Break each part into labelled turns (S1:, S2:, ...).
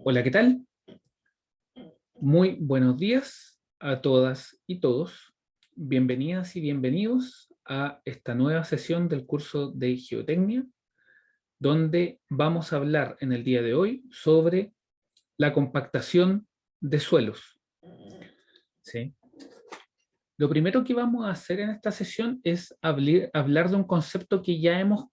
S1: Hola, ¿qué tal? Muy buenos días a todas y todos. Bienvenidas y bienvenidos a esta nueva sesión del curso de Geotecnia, donde vamos a hablar en el día de hoy sobre la compactación de suelos. ¿Sí? Lo primero que vamos a hacer en esta sesión es hablar de un concepto que ya hemos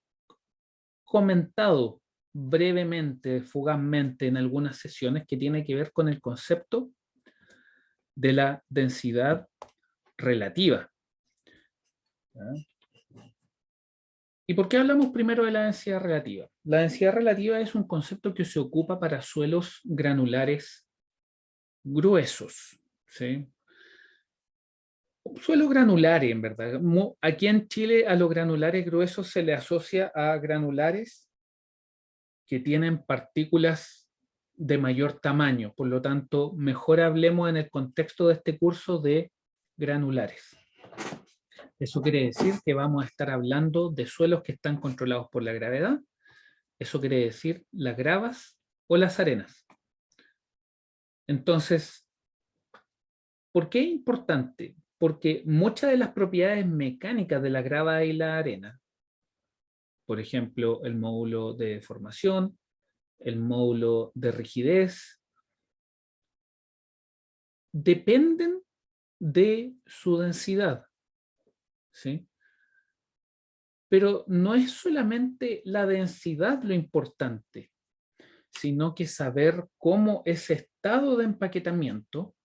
S1: comentado brevemente, fugazmente en algunas sesiones, que tiene que ver con el concepto de la densidad relativa. ¿Ya? ¿Y por qué hablamos primero de la densidad relativa? La densidad relativa es un concepto que se ocupa para suelos granulares gruesos, ¿sí? Suelos granulares, en verdad. Aquí en Chile a los granulares gruesos se le asocia a granulares que tienen partículas de mayor tamaño. Por lo tanto, mejor hablemos en el contexto de este curso de granulares. Eso quiere decir que vamos a estar hablando de suelos que están controlados por la gravedad. Eso quiere decir las gravas o las arenas. Entonces, ¿por qué es importante? Porque muchas de las propiedades mecánicas de la grava y la arena, por ejemplo, el módulo de deformación, el módulo de rigidez, dependen de su densidad, ¿sí? Pero no es solamente la densidad lo importante, sino que saber cómo ese estado de empaquetamiento,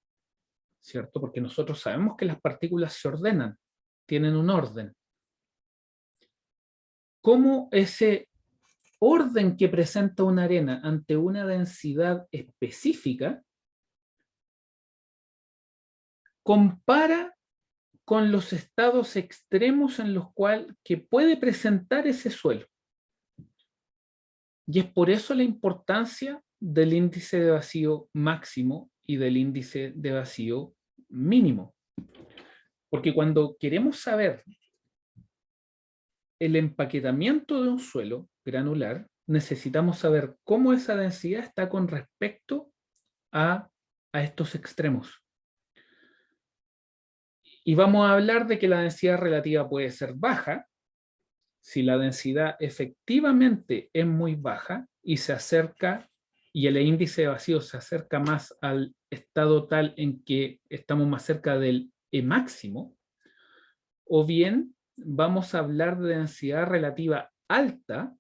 S1: ¿cierto? Porque nosotros sabemos que las partículas se ordenan, tienen un orden. Cómo ese orden que presenta una arena ante una densidad específica compara con los estados extremos en los cuales que puede presentar ese suelo. Y es por eso la importancia del índice de vacío máximo y del índice de vacío mínimo. Porque cuando queremos saber el empaquetamiento de un suelo granular, necesitamos saber cómo esa densidad está con respecto a estos extremos. Y vamos a hablar de que la densidad relativa puede ser baja, si la densidad efectivamente es muy baja y se acerca, y el índice de vacío se acerca más al estado tal en que estamos más cerca del E máximo, o bien vamos a hablar de densidad relativa alta,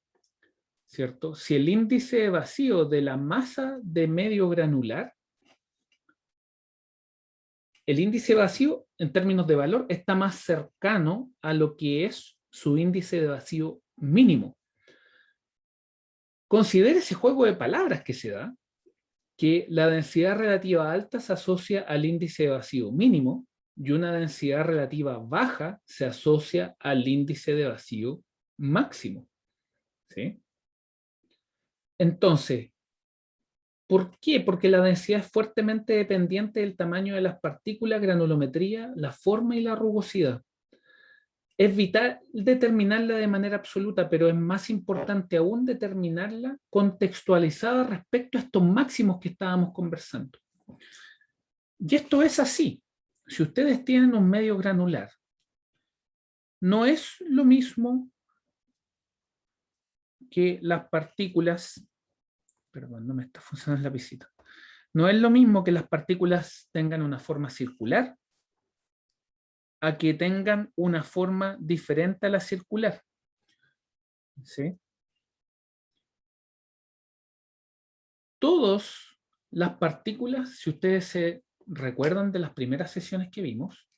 S1: ¿cierto? Si el índice de vacío de la masa de medio granular, el índice de vacío en términos de valor está más cercano a lo que es su índice de vacío mínimo. Considere ese juego de palabras que se da, que la densidad relativa alta se asocia al índice de vacío mínimo y una densidad relativa baja se asocia al índice de vacío máximo. ¿Sí? Entonces, ¿por qué? Porque la densidad es fuertemente dependiente del tamaño de las partículas, granulometría, la forma y la rugosidad. Es vital determinarla de manera absoluta, pero es más importante aún determinarla contextualizada respecto a estos máximos que estábamos conversando. Y esto es así. Si ustedes tienen un medio granular, no es lo mismo que las partículas, perdón, no me está funcionando la lapicito, no es lo mismo que las partículas tengan una forma circular a que tengan una forma diferente a la circular. ¿Sí? Todas las partículas, si ustedes se recuerdan de las primeras sesiones que vimos,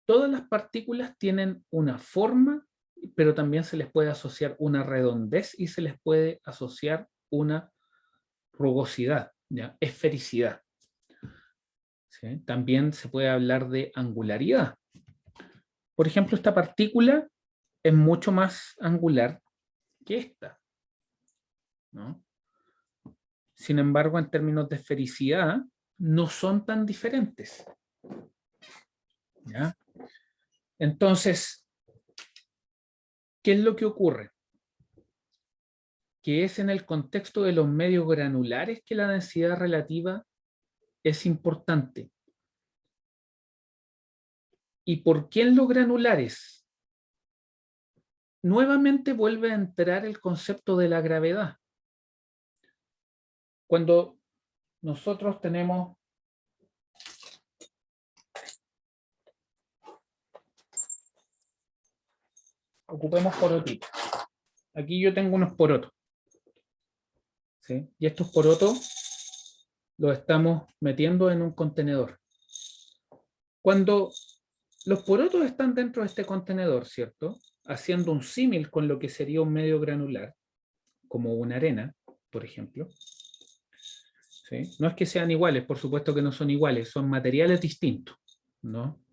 S1: todas las partículas tienen una forma, pero también se les puede asociar una redondez y se les puede asociar una rugosidad, ¿ya? Esfericidad. ¿Sí? También se puede hablar de angularidad. Por ejemplo, esta partícula es mucho más angular que esta, ¿no? Sin embargo, en términos de esfericidad, no son tan diferentes. ¿Ya? Entonces, ¿qué es lo que ocurre? que es en el contexto de los medios granulares que la densidad relativa es importante. ¿Y por qué en los granulares? Nuevamente vuelve a entrar el concepto de la gravedad. Cuando nosotros tenemos ocupemos porotitos. Aquí yo tengo unos porotos, ¿sí? Y estos porotos los estamos metiendo en un contenedor. Cuando los porotos están dentro de este contenedor, ¿cierto? Haciendo un símil con lo que sería un medio granular, como una arena, por ejemplo. ¿Sí? No es que sean iguales, por supuesto que no son iguales, son materiales distintos, ¿no?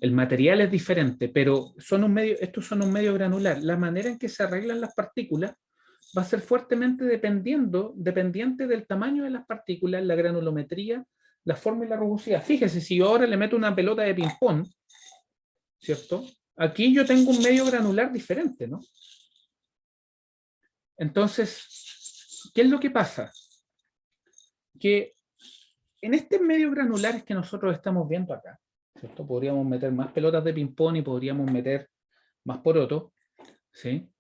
S1: El material es diferente, pero estos son un medio granular. La manera en que se arreglan las partículas va a ser fuertemente dependiente del tamaño de las partículas, la granulometría, la forma y la rugosidad. Fíjese, si yo ahora le meto una pelota de ping-pong, ¿cierto? Aquí yo tengo un medio granular diferente, ¿no? Entonces, ¿qué es lo que pasa? Que en este medio granular que nosotros estamos viendo acá, ¿cierto? Podríamos meter más pelotas de ping-pong y podríamos meter más porotos, ¿sí?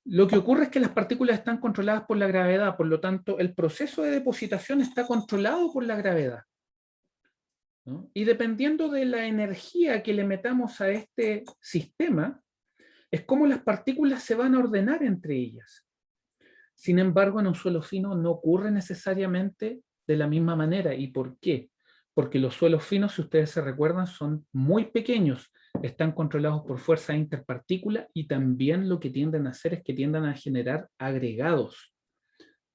S1: Lo que ocurre es que las partículas están controladas por la gravedad, por lo tanto, el proceso de depositación está controlado por la gravedad, ¿no? Y dependiendo de la energía que le metamos a este sistema, es como las partículas se van a ordenar entre ellas. Sin embargo, en un suelo fino no ocurre necesariamente de la misma manera. ¿Y por qué? Porque los suelos finos, si ustedes se recuerdan, son muy pequeños, están controlados por fuerza interpartícula y también lo que tienden a hacer es que tiendan a generar agregados,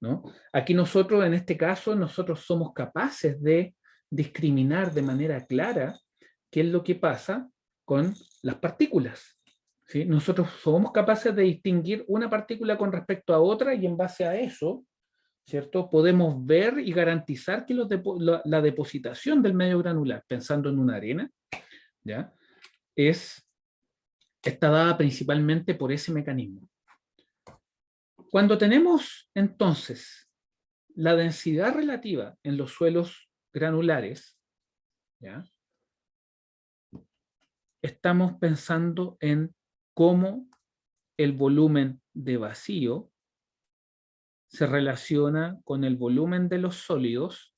S1: ¿no? Aquí nosotros, en este caso, nosotros somos capaces de discriminar de manera clara qué es lo que pasa con las partículas, ¿sí? Nosotros somos capaces de distinguir una partícula con respecto a otra y en base a eso, ¿cierto? Podemos ver y garantizar que la depositación del medio granular, pensando en una arena, ¿ya? Está dada principalmente por ese mecanismo. Cuando tenemos entonces la densidad relativa en los suelos granulares, ¿ya? Estamos pensando en cómo el volumen de vacío se relaciona con el volumen de los sólidos,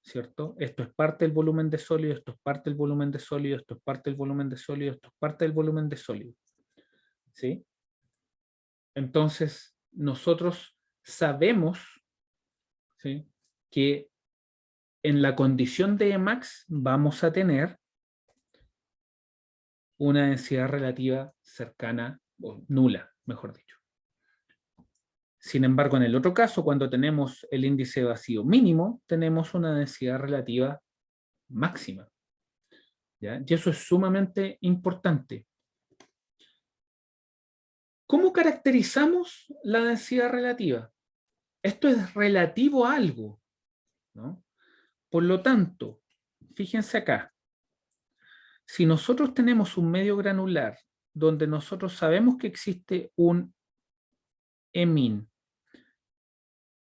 S1: ¿cierto? Esto es parte del volumen de sólido, esto es parte del volumen de sólido, esto es parte del volumen de sólido, esto es parte del volumen de sólido, ¿sí? Entonces, nosotros sabemos, ¿sí?, que en la condición de Emax vamos a tener una densidad relativa cercana o nula, mejor dicho. Sin embargo, en el otro caso, cuando tenemos el índice de vacío mínimo, tenemos una densidad relativa máxima, ¿ya? Y eso es sumamente importante. ¿Cómo caracterizamos la densidad relativa? Esto es relativo a algo, ¿no? Por lo tanto, fíjense acá, si nosotros tenemos un medio granular donde nosotros sabemos que existe un Emin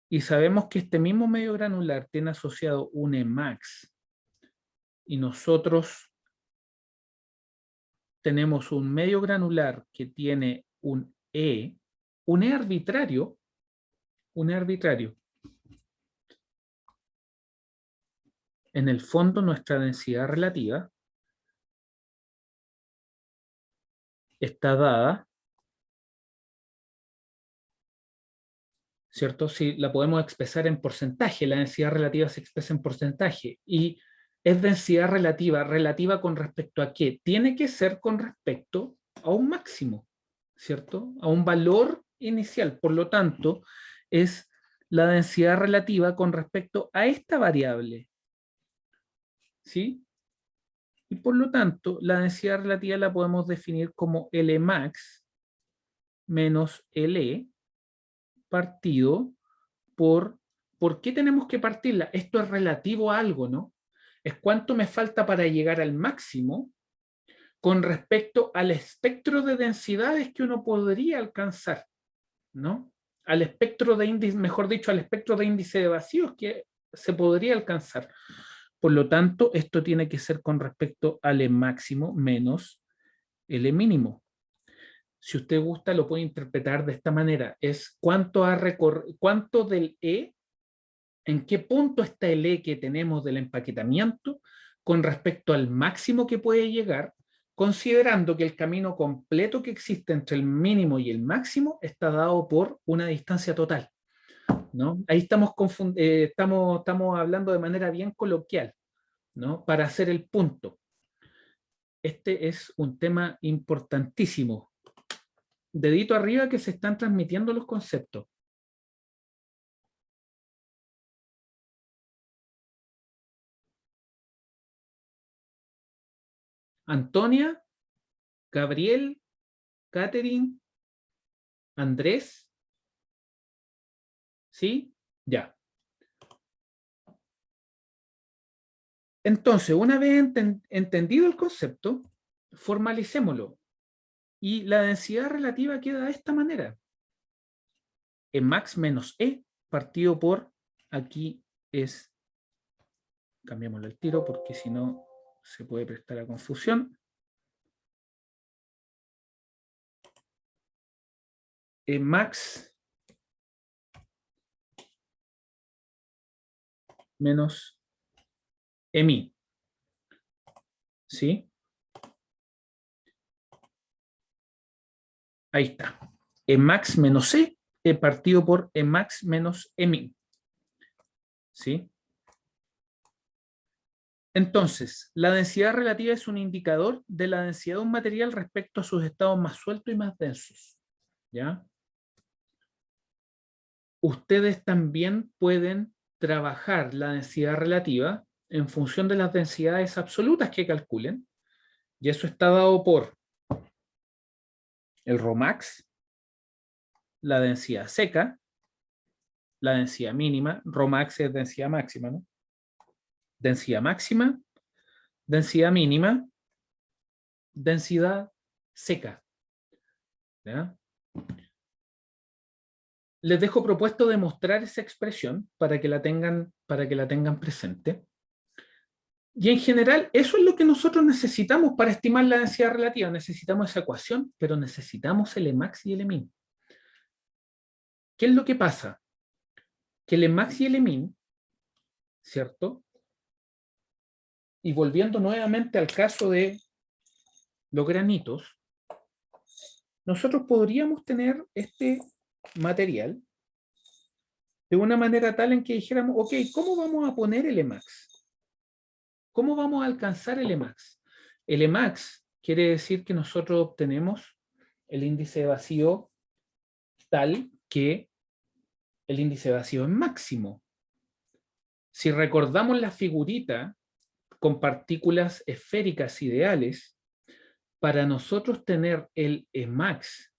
S1: y sabemos que este mismo medio granular tiene asociado un Emax y nosotros tenemos un medio granular que tiene un E arbitrario, en el fondo nuestra densidad relativa está dada, ¿cierto? Si la podemos expresar en porcentaje, la densidad relativa se expresa en porcentaje y es densidad relativa con respecto a qué? Tiene que ser con respecto a un máximo, ¿cierto? A un valor inicial. Por lo tanto, es la densidad relativa con respecto a esta variable, ¿sí? Y por lo tanto, la densidad relativa la podemos definir como Lmax menos Le partido ¿por qué tenemos que partirla? Esto es relativo a algo, ¿no? Es cuánto me falta para llegar al máximo con respecto al espectro de densidades que uno podría alcanzar, ¿no? al espectro de índice, mejor dicho, al espectro de índice de vacíos que se podría alcanzar. Por lo tanto, esto tiene que ser con respecto al E máximo menos el E mínimo. Si usted gusta, lo puede interpretar de esta manera. Es cuánto del E, en qué punto está el E que tenemos del empaquetamiento con respecto al máximo que puede llegar, considerando que el camino completo que existe entre el mínimo y el máximo está dado por una distancia total, ¿no? Ahí estamos hablando de manera bien coloquial, ¿no? Para hacer el punto. Este es un tema importantísimo. Dedito arriba que se están transmitiendo los conceptos. Antonia, Gabriel, Catherine, Andrés. ¿Sí? Ya. Entonces, una vez entendido el concepto, formalicémoslo. Y la densidad relativa queda de esta manera. E max menos E partido por, aquí es, cambiémoslo el tiro porque si no se puede prestar a confusión. E max menos E min. ¿Sí? Ahí está. E max menos E, partido por E max menos E min. ¿Sí? Entonces, la densidad relativa es un indicador de la densidad de un material respecto a sus estados más sueltos y más densos. ¿Ya? Ustedes también pueden trabajar la densidad relativa en función de las densidades absolutas que calculen, y eso está dado por el Rhomax, la densidad seca, la densidad mínima, Rhomax es densidad máxima, ¿no? Densidad máxima, densidad mínima, densidad seca. ¿Ya? Les dejo propuesto demostrar esa expresión para que la tengan presente. Y en general, eso es lo que nosotros necesitamos para estimar la densidad relativa. Necesitamos esa ecuación, pero necesitamos el Emax y el Emin. ¿Qué es lo que pasa? Que el Emax y el Emin, ¿cierto? Y volviendo nuevamente al caso de los granitos, nosotros podríamos tener este material de una manera tal en que dijéramos, ok, ¿cómo vamos a poner el Emax? ¿Cómo vamos a alcanzar el Emax? El Emax quiere decir que nosotros obtenemos el índice de vacío tal que el índice de vacío es máximo. Si recordamos la figurita con partículas esféricas ideales, para nosotros tener el Emax,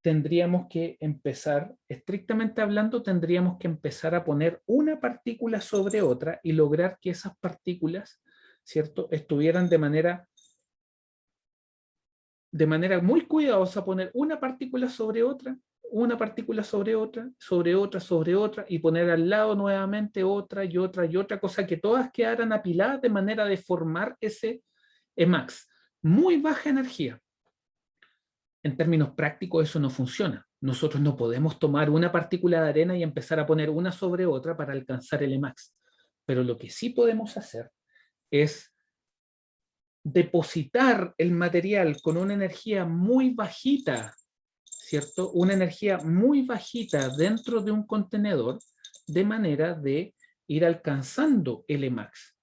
S1: tendríamos que empezar, estrictamente hablando, tendríamos que empezar a poner una partícula sobre otra y lograr que esas partículas, ¿cierto?, estuvieran de manera muy cuidadosa, poner una partícula sobre otra, una partícula sobre otra, sobre otra, sobre otra, y poner al lado nuevamente otra y otra y otra, cosa que todas quedaran apiladas de manera de formar ese Emax. Muy baja energía. En términos prácticos eso no funciona. Nosotros no podemos tomar una partícula de arena y empezar a poner una sobre otra para alcanzar el Emax. Pero lo que sí podemos hacer es depositar el material con una energía muy bajita, ¿cierto? Una energía muy bajita dentro de un contenedor de manera de ir alcanzando el Emax.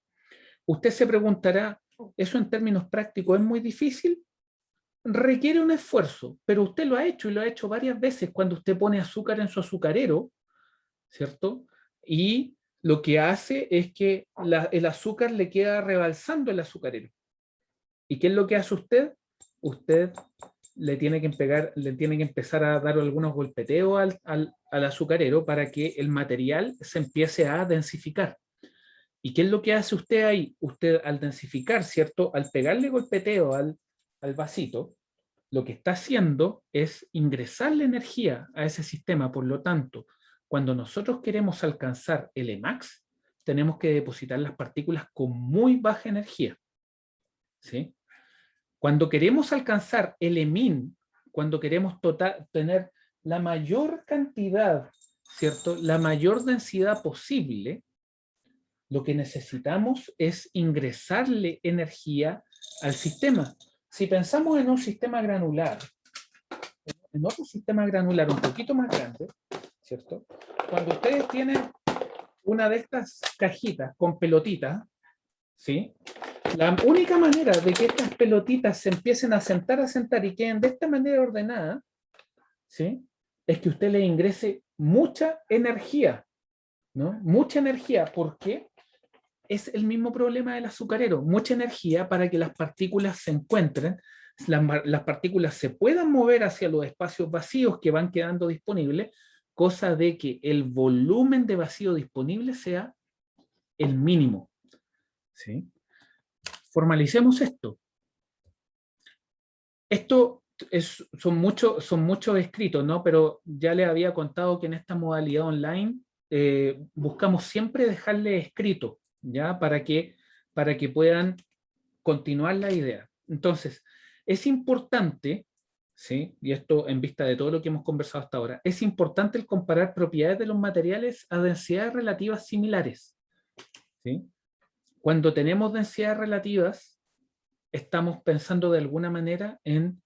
S1: Usted se preguntará, ¿eso en términos prácticos es muy difícil? Requiere un esfuerzo, pero usted lo ha hecho y lo ha hecho varias veces cuando usted pone azúcar en su azucarero, ¿cierto? Y lo que hace es que el azúcar le queda rebalsando el azucarero. ¿Y qué es lo que hace usted? Usted le tiene que empezar a dar algunos golpeteos al azucarero para que el material se empiece a densificar. ¿Y qué es lo que hace usted ahí? Usted al densificar, ¿cierto? Al pegarle golpeteo al vasito, lo que está haciendo es ingresar la energía a ese sistema. Por lo tanto, cuando nosotros queremos alcanzar el Emax, tenemos que depositar las partículas con muy baja energía, ¿sí? Cuando queremos alcanzar el EMIN, cuando queremos tener la mayor cantidad, ¿cierto? La mayor densidad posible, lo que necesitamos es ingresarle energía al sistema. Si pensamos en un sistema granular, en otro sistema granular un poquito más grande, ¿cierto? Cuando ustedes tienen una de estas cajitas con pelotitas, ¿sí? La única manera de que estas pelotitas se empiecen a sentar y queden de esta manera ordenada, ¿sí? Es que usted le ingrese mucha energía, ¿no? Mucha energía. ¿Por qué? Es el mismo problema del azucarero. Mucha energía para que las partículas se encuentren, las partículas se puedan mover hacia los espacios vacíos que van quedando disponibles, cosa de que el volumen de vacío disponible sea el mínimo, ¿sí? Formalicemos esto. Esto son muchos escritos, ¿no? Pero ya les había contado que en esta modalidad online buscamos siempre dejarle escrito, ¿ya? Para que puedan continuar la idea. Entonces, es importante, ¿sí? Y esto en vista de todo lo que hemos conversado hasta ahora, es importante el comparar propiedades de los materiales a densidades relativas similares, ¿sí? Cuando tenemos densidades relativas, estamos pensando de alguna manera en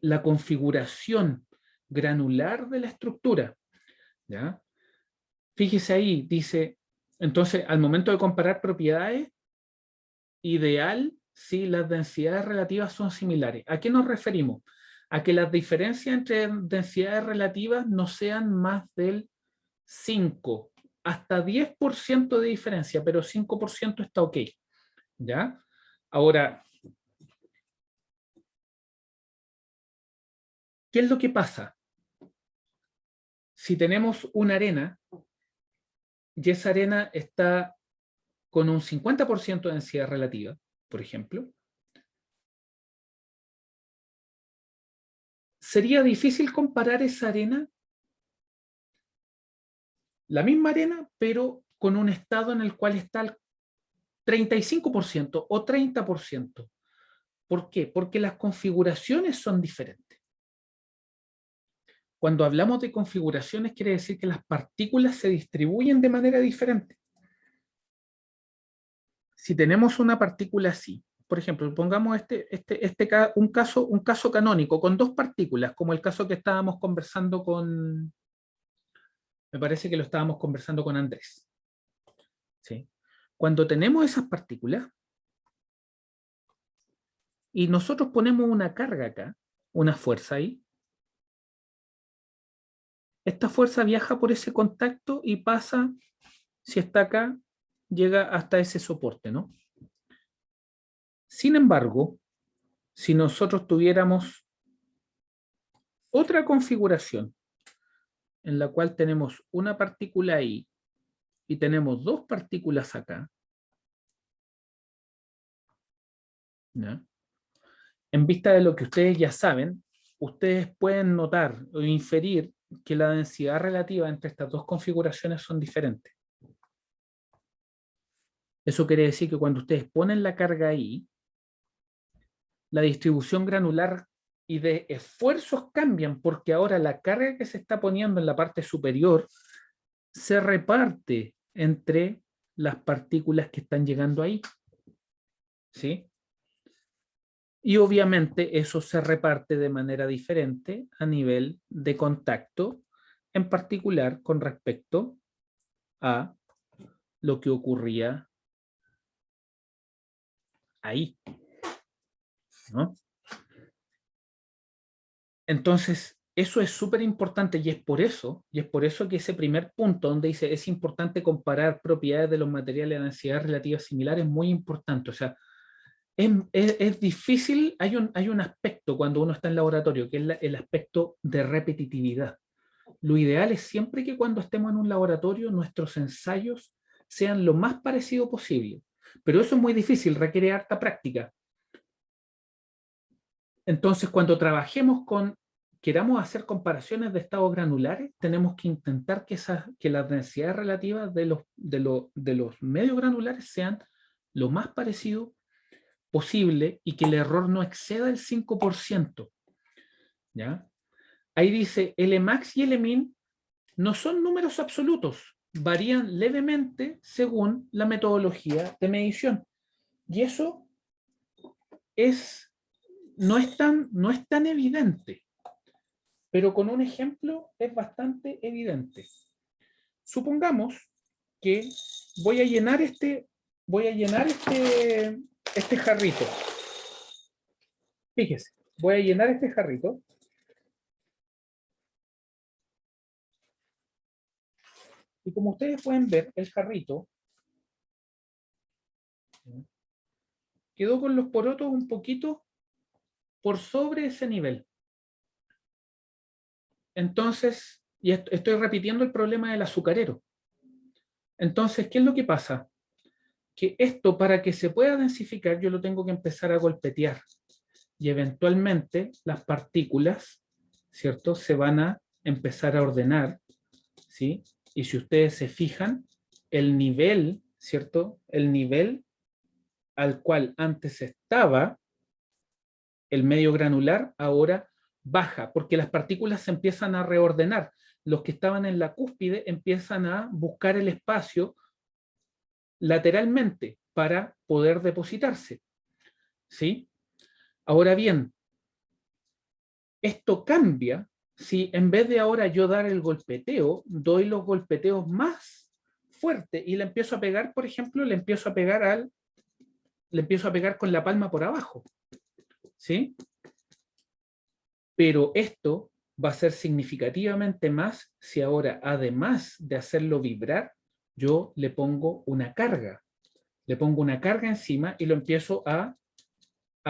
S1: la configuración granular de la estructura, ¿ya? Fíjese ahí, dice, entonces, al momento de comparar propiedades, ideal si las densidades relativas son similares. ¿A qué nos referimos? A que las diferencias entre densidades relativas no sean más del 5, hasta 10% de diferencia, pero 5% está ok, ¿ya? Ahora, ¿qué es lo que pasa? Si tenemos una arena y esa arena está con un 50% de densidad relativa, por ejemplo, sería difícil comparar esa arena, la misma arena, pero con un estado en el cual está el 35% o 30%. ¿Por qué? Porque las configuraciones son diferentes. Cuando hablamos de configuraciones, quiere decir que las partículas se distribuyen de manera diferente. Si tenemos una partícula así, por ejemplo, pongamos un caso canónico con dos partículas, como el caso que estábamos conversando con, me parece que lo estábamos conversando con Andrés, ¿sí? Cuando tenemos esas partículas y nosotros ponemos una carga acá, una fuerza ahí, esta fuerza viaja por ese contacto y pasa, si está acá, llega hasta ese soporte, ¿no? Sin embargo, si nosotros tuviéramos otra configuración en la cual tenemos una partícula ahí y tenemos dos partículas acá, ¿no? En vista de lo que ustedes ya saben, ustedes pueden notar o inferir que la densidad relativa entre estas dos configuraciones son diferentes. Eso quiere decir que cuando ustedes ponen la carga ahí, la distribución granular y de esfuerzos cambian porque ahora la carga que se está poniendo en la parte superior se reparte entre las partículas que están llegando ahí, ¿sí? Y obviamente eso se reparte de manera diferente a nivel de contacto, en particular con respecto a lo que ocurría ahí, ¿no? Entonces, eso es súper importante y es por eso que ese primer punto donde dice es importante comparar propiedades de los materiales a densidades relativas similares es muy importante. O sea, es difícil, hay un aspecto cuando uno está en laboratorio, que es el aspecto de repetitividad. Lo ideal es siempre que cuando estemos en un laboratorio nuestros ensayos sean lo más parecido posible. Pero eso es muy difícil, requiere harta práctica. Entonces, cuando trabajemos queramos hacer comparaciones de estados granulares, tenemos que intentar que las densidades relativas de los medios granulares sean lo más parecido posible y que el error no exceda el 5%. ¿Ya? Ahí dice, el Emax y el Emin no son números absolutos, varían levemente según la metodología de medición. Y eso no es tan evidente, pero con un ejemplo es bastante evidente. Supongamos que voy a llenar este jarrito. Fíjese, voy a llenar este jarrito. Y como ustedes pueden ver, el jarrito quedó con los porotos un poquito por sobre ese nivel. Entonces, y estoy repitiendo el problema del azucarero. Entonces, ¿qué es lo que pasa? Que esto, para que se pueda densificar, yo lo tengo que empezar a golpetear. Y eventualmente las partículas, ¿cierto?, se van a empezar a ordenar, ¿sí? Y si ustedes se fijan, el nivel, ¿cierto?, el nivel al cual antes estaba el medio granular, ahora baja, porque las partículas se empiezan a reordenar. Los que estaban en la cúspide empiezan a buscar el espacio lateralmente para poder depositarse, ¿sí? Ahora bien, esto cambia si en vez de ahora yo dar el golpeteo, doy los golpeteos más fuerte y le empiezo a pegar, por ejemplo, le empiezo a pegar con la palma por abajo, ¿sí? Pero esto va a ser significativamente más si ahora, además de hacerlo vibrar, yo le pongo una carga. Le pongo una carga encima y lo empiezo a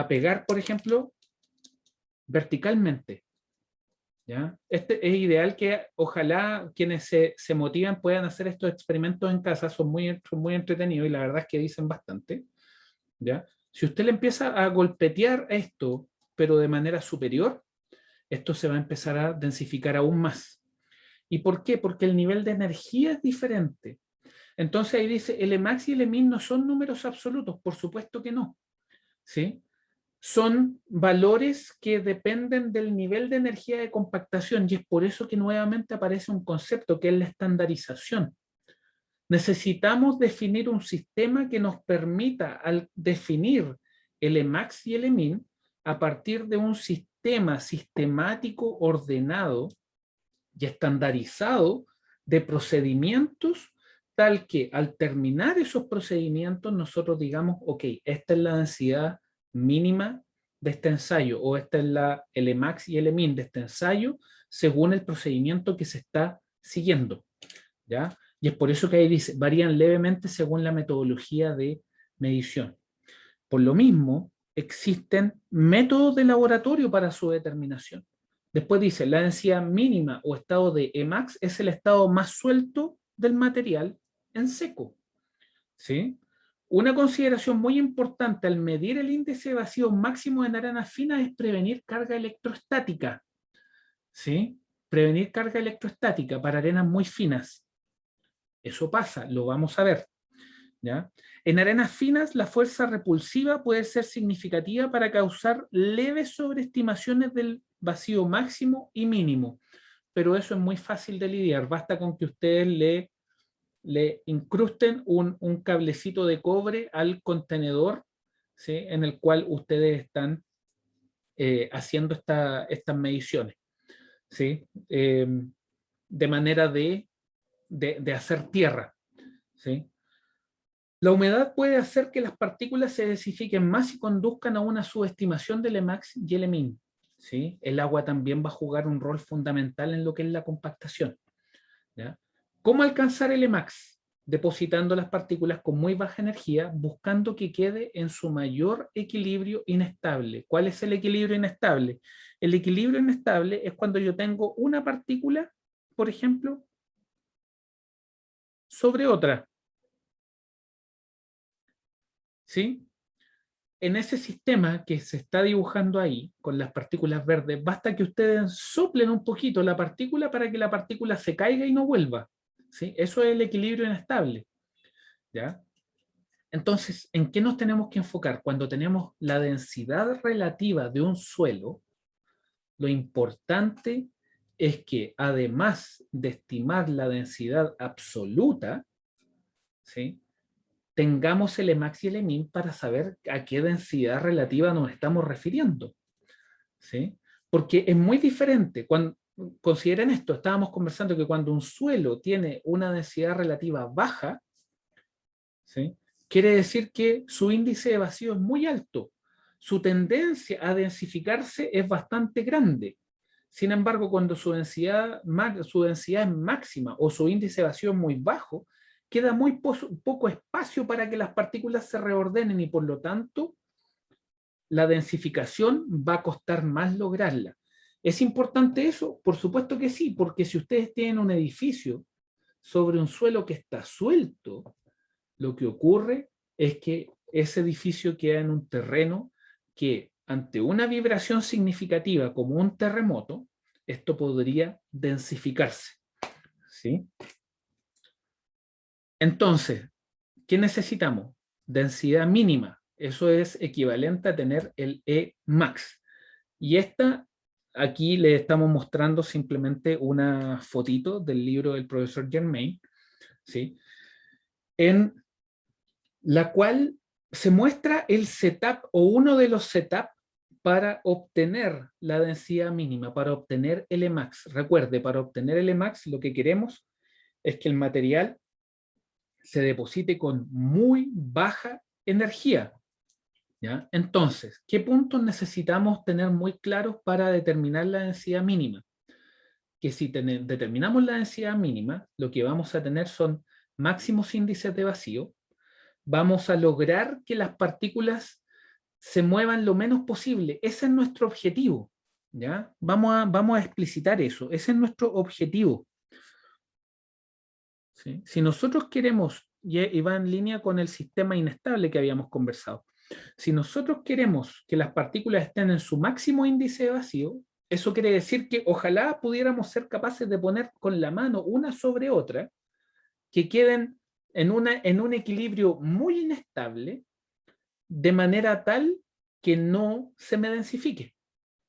S1: pegar, por ejemplo, verticalmente. ¿Ya? Este es ideal que ojalá quienes se motivan puedan hacer estos experimentos en casa, son muy entretenidos y la verdad es que dicen bastante. ¿Ya? Si usted le empieza a golpetear esto, pero de manera superior, esto se va a empezar a densificar aún más. ¿Y por qué? Porque el nivel de energía es diferente. Entonces ahí dice, el Emax y el Emin no son números absolutos, por supuesto que no. ¿Sí? Son valores que dependen del nivel de energía de compactación y es por eso que nuevamente aparece un concepto que es la estandarización. Necesitamos definir un sistema que nos permita, al definir el Emax y el Emin, a partir de un sistema sistemático, ordenado y estandarizado de procedimientos, tal que al terminar esos procedimientos nosotros digamos, ok, esta es la densidad mínima de este ensayo, o esta es el Emax y el Emin de este ensayo, según el procedimiento que se está siguiendo, ¿ya? Y es por eso que ahí dice, varían levemente según la metodología de medición. Por lo mismo, existen métodos de laboratorio para su determinación. Después dice, la densidad mínima o estado de Emax es el estado más suelto del material en seco. ¿Sí? Una consideración muy importante al medir el índice de vacío máximo en arenas finas es prevenir carga electrostática. ¿Sí? Prevenir carga electrostática para arenas muy finas. Eso pasa, lo vamos a ver. ¿Ya? En arenas finas, la fuerza repulsiva puede ser significativa para causar leves sobreestimaciones del vacío máximo y mínimo, pero eso es muy fácil de lidiar. Basta con que ustedes le incrusten un cablecito de cobre al contenedor, ¿sí?, en el cual ustedes están haciendo estas mediciones, ¿sí? De manera de hacer tierra, ¿sí? La humedad puede hacer que las partículas se densifiquen más y conduzcan a una subestimación del Emax y el Emin, ¿sí? El agua también va a jugar un rol fundamental en lo que es la compactación, ¿ya? ¿Cómo alcanzar el Emax? Depositando las partículas con muy baja energía, buscando que quede en su mayor equilibrio inestable. ¿Cuál es el equilibrio inestable? El equilibrio inestable es cuando yo tengo una partícula, por ejemplo, sobre otra, ¿sí? en ese sistema que se está dibujando ahí, con las partículas verdes, basta que ustedes soplen un poquito la partícula para que la partícula se caiga y no vuelva. ¿Sí? Eso es el equilibrio inestable. ¿Ya? Entonces, ¿en qué nos tenemos que enfocar? Cuando tenemos la densidad relativa de un suelo, lo importante es que además de estimar la densidad absoluta, ¿sí?, tengamos el Emax y el Emin para saber a qué densidad relativa nos estamos refiriendo. ¿Sí? Porque es muy diferente. Consideren esto, estábamos conversando que cuando un suelo tiene una densidad relativa baja, ¿sí?, quiere decir que su índice de vacío es muy alto. Su tendencia a densificarse es bastante grande. Sin embargo, cuando su densidad es máxima o su índice de vacío es muy bajo, queda muy poco espacio para que las partículas se reordenen y por lo tanto la densificación va a costar más lograrla. ¿Es importante eso? Por supuesto que sí, porque si ustedes tienen un edificio sobre un suelo que está suelto, lo que ocurre es que ese edificio queda en un terreno que ante una vibración significativa como un terremoto, esto podría densificarse. ¿Sí? Entonces, ¿qué necesitamos? Densidad mínima. Eso es equivalente a tener el E max. Y aquí le estamos mostrando simplemente una fotito del libro del profesor Germain, ¿sí?, en la cual se muestra el setup o uno de los setups para obtener la densidad mínima, para obtener el Emax. Recuerde, para obtener el Emax lo que queremos es que el material se deposite con muy baja energía. ¿Ya? Entonces, ¿qué puntos necesitamos tener muy claros para determinar la densidad mínima? Que si determinamos la densidad mínima, lo que vamos a tener son máximos índices de vacío, vamos a lograr que las partículas se muevan lo menos posible. Ese es nuestro objetivo. ¿Ya? Vamos a explicitar eso. Ese es nuestro objetivo. ¿Sí? Si nosotros queremos, y va en línea con el sistema inestable que habíamos conversado, si nosotros queremos que las partículas estén en su máximo índice de vacío, eso quiere decir que ojalá pudiéramos ser capaces de poner con la mano una sobre otra, que queden en un equilibrio muy inestable, de manera tal que no se me densifique.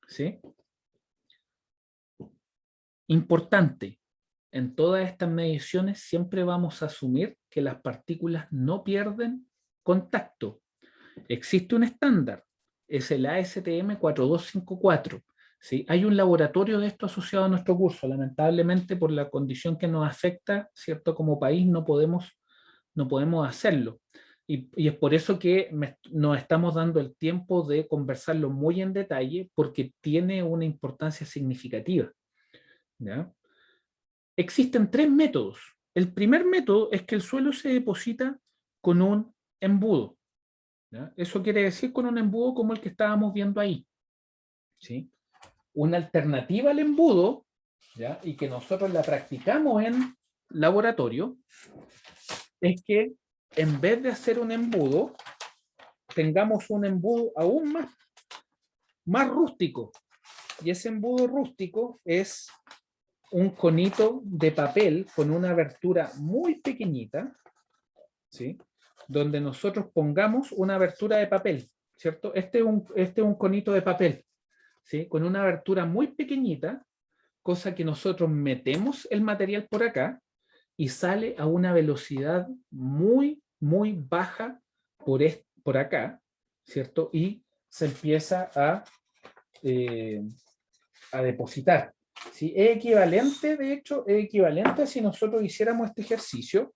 S1: ¿Sí? Importante, en todas estas mediciones siempre vamos a asumir que las partículas no pierden contacto. Existe un estándar, es el ASTM 4254. ¿Sí? Hay un laboratorio de esto asociado a nuestro curso. Lamentablemente, por la condición que nos afecta, ¿cierto?, como país, no podemos hacerlo. Y es por eso que nos estamos dando el tiempo de conversarlo muy en detalle, porque tiene una importancia significativa. ¿Ya? Existen tres métodos. El primer método es que el suelo se deposita con un embudo. ¿Ya? Eso quiere decir con un embudo como el que estábamos viendo ahí. ¿Sí? Una alternativa al embudo, ¿ya?, y que nosotros la practicamos en laboratorio, es que en vez de hacer un embudo, tengamos un embudo aún más rústico. Y ese embudo rústico es un conito de papel con una abertura muy pequeñita, ¿sí?, donde nosotros pongamos una abertura de papel, ¿cierto? Este es un conito de papel, ¿sí?, con una abertura muy pequeñita, cosa que nosotros metemos el material por acá y sale a una velocidad muy, muy baja por acá, ¿cierto? Y se empieza a depositar. ¿Sí? Es equivalente, de hecho, es equivalente si nosotros hiciéramos este ejercicio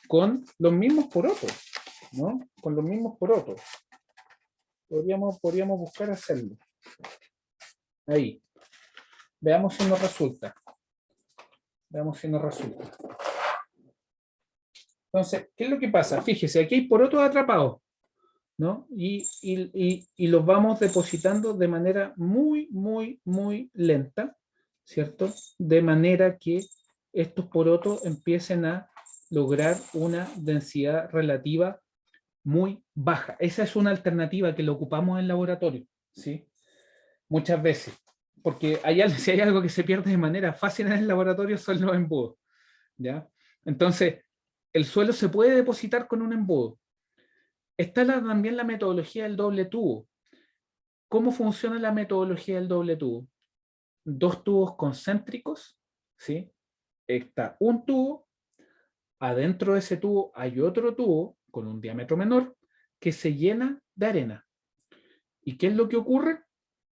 S1: con los mismos porotos, ¿no? Con los mismos porotos. Podríamos buscar hacerlo. Ahí. Veamos si nos resulta. Veamos si nos resulta. Entonces, ¿qué es lo que pasa? Fíjese, aquí hay porotos atrapados, ¿no? Y los vamos depositando de manera muy, muy, muy lenta, ¿cierto? De manera que estos porotos empiecen a lograr una densidad relativa muy baja. Esa es una alternativa que lo ocupamos en laboratorio, ¿sí? Muchas veces. Porque si hay algo que se pierde de manera fácil en el laboratorio son los embudos, ¿ya? Entonces, el suelo se puede depositar con un embudo. Está también la metodología del doble tubo. ¿Cómo funciona la metodología del doble tubo? Dos tubos concéntricos, ¿sí? Está un tubo, adentro de ese tubo hay otro tubo con un diámetro menor que se llena de arena. ¿Y qué es lo que ocurre?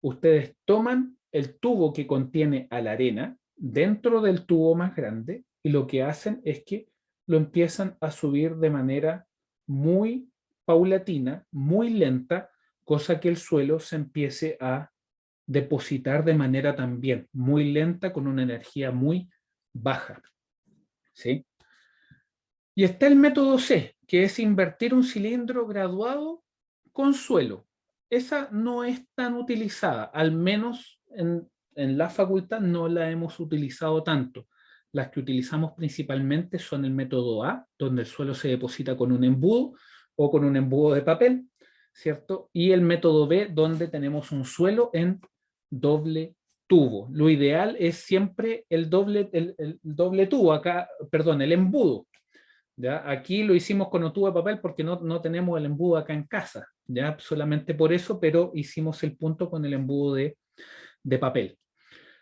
S1: Ustedes toman el tubo que contiene a la arena dentro del tubo más grande y lo que hacen es que lo empiezan a subir de manera muy paulatina, muy lenta, cosa que el suelo se empiece a depositar de manera también muy lenta con una energía muy baja. ¿Sí? Y está el método C, que es invertir un cilindro graduado con suelo. Esa no es tan utilizada, al menos en la facultad no la hemos utilizado tanto. Las que utilizamos principalmente son el método A, donde el suelo se deposita con un embudo o con un embudo de papel, ¿cierto? Y el método B, donde tenemos un suelo en doble tubo. Lo ideal es siempre el doble tubo, acá, perdón, el embudo. ¿Ya? Aquí lo hicimos con un tubo de papel porque no tenemos el embudo acá en casa, ¿ya? Solamente por eso, pero hicimos el punto con el embudo de papel.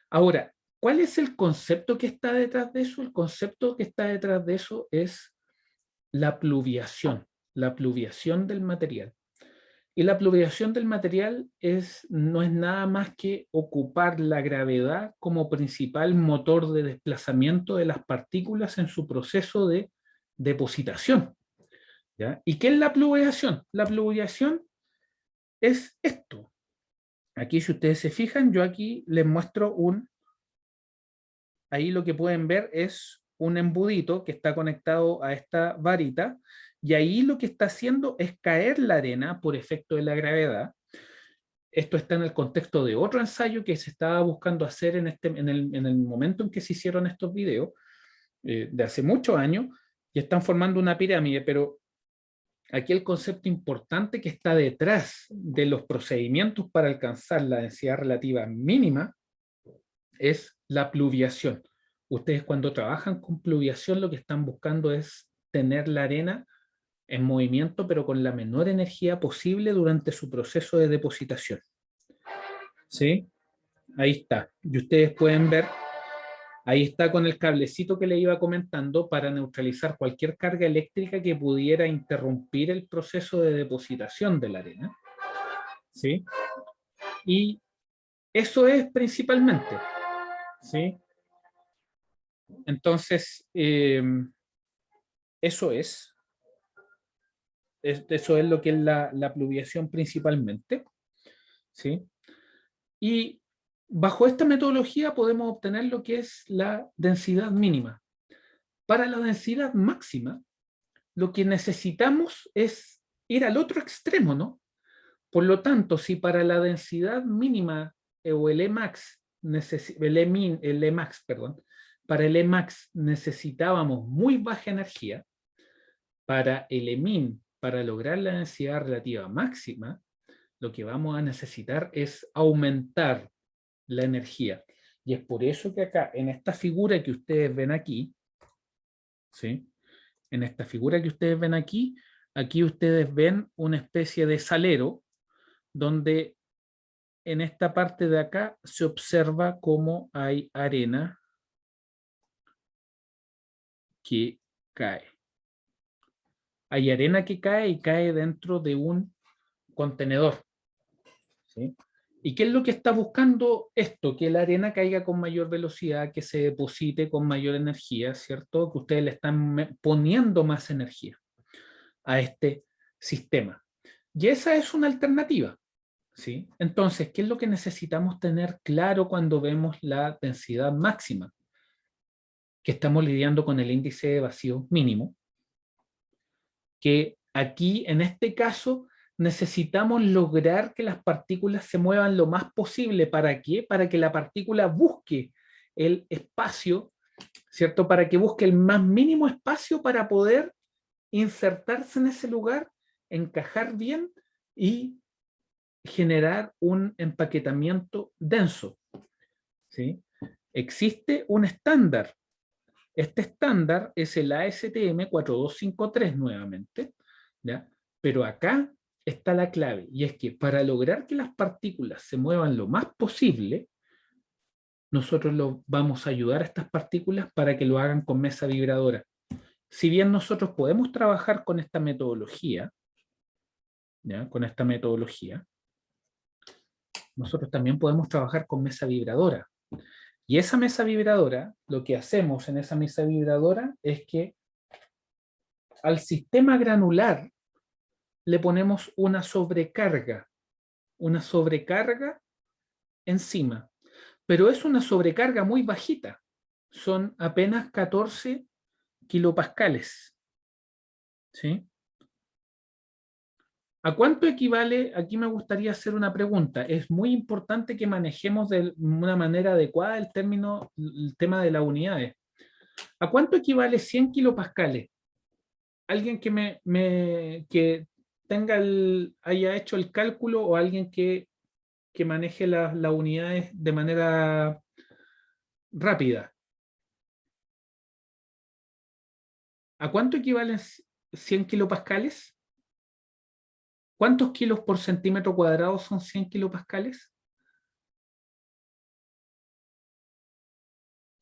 S1: Ahora, ¿cuál es el concepto que está detrás de eso? El concepto que está detrás de eso es la pluviación del material. Y la pluviación del material no es nada más que ocupar la gravedad como principal motor de desplazamiento de las partículas en su proceso de depositación. ¿Ya? ¿Y qué es la pluviación? La pluviación es esto. Aquí, si ustedes se fijan, yo aquí les muestro ahí lo que pueden ver es un embudito que está conectado a esta varita, y ahí lo que está haciendo es caer la arena por efecto de la gravedad. Esto está en el contexto de otro ensayo que se estaba buscando hacer en el momento en que se hicieron estos videos, de hace muchos años, y están formando una pirámide, pero aquí el concepto importante que está detrás de los procedimientos para alcanzar la densidad relativa mínima es la pluviación. Ustedes cuando trabajan con pluviación lo que están buscando es tener la arena en movimiento, pero con la menor energía posible durante su proceso de depositación. ¿Sí? Ahí está. Y ustedes pueden ver, ahí está con el cablecito que le iba comentando para neutralizar cualquier carga eléctrica que pudiera interrumpir el proceso de depositación de la arena. ¿Sí? Y eso es principalmente. ¿Sí? Entonces, eso es lo que es la pluviación principalmente. ¿Sí? Y bajo esta metodología podemos obtener lo que es la densidad mínima. Para la densidad máxima, lo que necesitamos es ir al otro extremo, ¿no? Por lo tanto, si para la densidad mínima o el Emax, el Emax, perdón, para el Emax necesitábamos muy baja energía, para el Emin, para lograr la densidad relativa máxima, lo que vamos a necesitar es aumentar la energía. Y es por eso que acá, en esta figura que ustedes ven aquí, ¿sí? En esta figura que ustedes ven aquí, aquí ustedes ven una especie de salero, donde en esta parte de acá se observa cómo hay arena que cae. Hay arena que cae y cae dentro de un contenedor. ¿Sí? ¿Y qué es lo que está buscando esto? Que la arena caiga con mayor velocidad, que se deposite con mayor energía, ¿cierto? Que ustedes le están poniendo más energía a este sistema. Y esa es una alternativa, ¿sí? Entonces, ¿qué es lo que necesitamos tener claro cuando vemos la densidad máxima? Que estamos lidiando con el índice de vacío mínimo, que aquí, en este caso, necesitamos lograr que las partículas se muevan lo más posible. ¿Para qué? Para que la partícula busque el espacio, ¿cierto? Para que busque el más mínimo espacio para poder insertarse en ese lugar encajar bien y generar un empaquetamiento denso, ¿sí? Existe un estándar. Este estándar es el ASTM 4253 nuevamente, ¿ya? Pero acá está la clave, y es que para lograr que las partículas se muevan lo más posible, nosotros vamos a ayudar a estas partículas para que lo hagan con mesa vibradora. Si bien nosotros podemos trabajar con esta metodología, ¿ya? Con esta metodología, nosotros también podemos trabajar con mesa vibradora. Y esa mesa vibradora, lo que hacemos en esa mesa vibradora es que al sistema granular le ponemos una sobrecarga encima. Pero es una sobrecarga muy bajita. Son apenas 14 kilopascales. ¿Sí? ¿A cuánto equivale? Aquí me gustaría hacer una pregunta. Es muy importante que manejemos de una manera adecuada el tema de las unidades. ¿A cuánto equivale 100 kilopascales? Alguien que haya hecho el cálculo o alguien que maneje las unidades de manera rápida. ¿A cuánto equivalen 100 kilopascales? ¿Cuántos kilos por centímetro cuadrado son 100 kilopascales?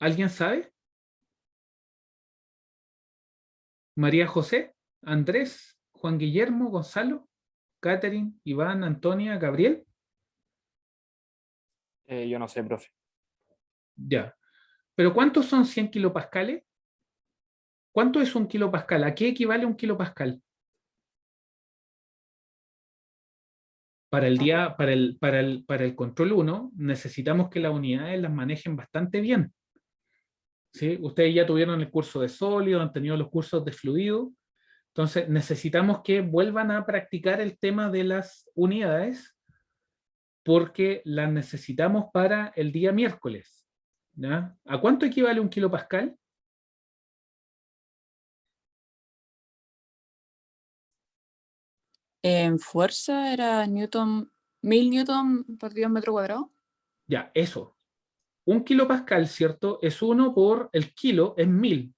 S1: ¿Alguien sabe? María José, Andrés, Juan Guillermo, Gonzalo, Catherine, Iván, Antonia, Gabriel.
S2: Yo no sé, profe.
S1: Ya. ¿Pero cuántos son 100 kilopascales? ¿Cuánto es un kilopascal? ¿A qué equivale un kilopascal? Para el control 1 necesitamos que las unidades las manejen bastante bien. ¿Sí? Ustedes ya tuvieron el curso de sólido, han tenido los cursos de fluido. Entonces necesitamos que vuelvan a practicar el tema de las unidades porque las necesitamos para el día miércoles. ¿Ya? ¿A cuánto equivale un kilopascal?
S3: En fuerza era Newton, 1000 Newton partido en metro cuadrado.
S1: Ya, eso. Un kilopascal, ¿cierto? Es 1 por el kilo, es 1000.